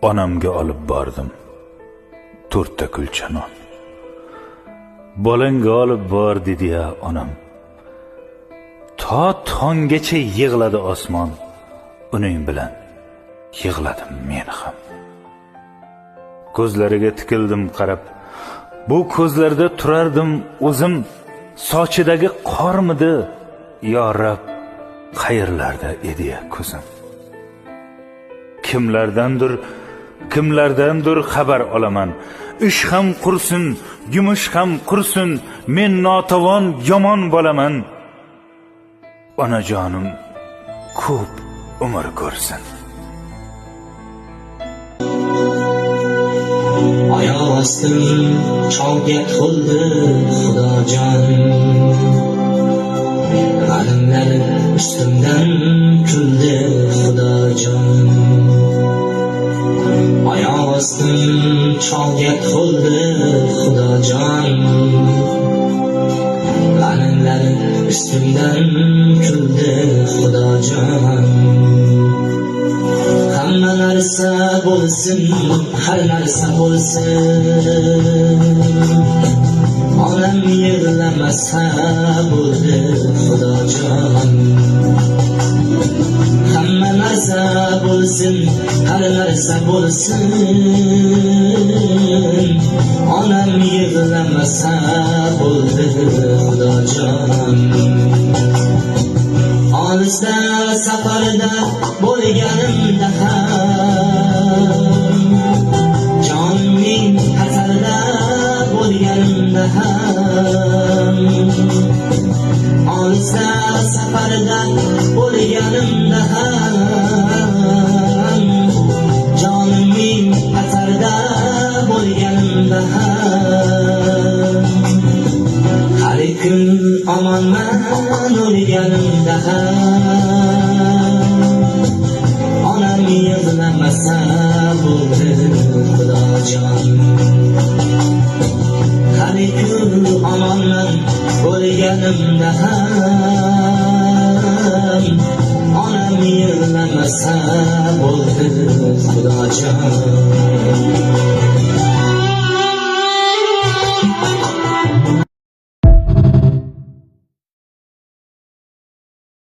onamga olib bordim 4 ta kulcha non. Bolangga olib bor dedi ya onam. To tonggacha yig'ladi osmon, uning bilan yig'ladim men ham. Ko'zlariga tikildim qarab, bu ko'zlarda turardim o'zim, sochidagi qormidi yo Rab, qayerlarda edi ya ko'zim. Kimlardandir xabar olaman. Ish ham qursin, yumush ham qursin, men notavon yomon bo'laman. Onajonim ko'p umr ko'rsin. Oyoq ostim cholga to'ldi Xudojon. G'alimlar ustimdan kuldi Xudojon. Oyoq ostim cholga to'ldi Xudojon. G'alimlar ustimdan kuldi Xudojon. Hamma narsa bo'lsin, har narsa bo'lsin, onam yig'lamasa bo'ldi Xudojon. Hamma narsa bo'lsin, har narsa bo'lsin, onam yig'lamasa bo'ldi Xudojon. Olisda safarda bo'lganimda ham, jonimning xatarda bo'lganimda ham, olisda safarda bo'lganimda ham, jonimning xatarda bo'lganimda ham, har kun omonman o'lganimda ham, onam yig'lamasa bo'ldi Xudojon. Har kun omonman o'lganimda ham, onam yig'lamasa bo'ldi Xudojon.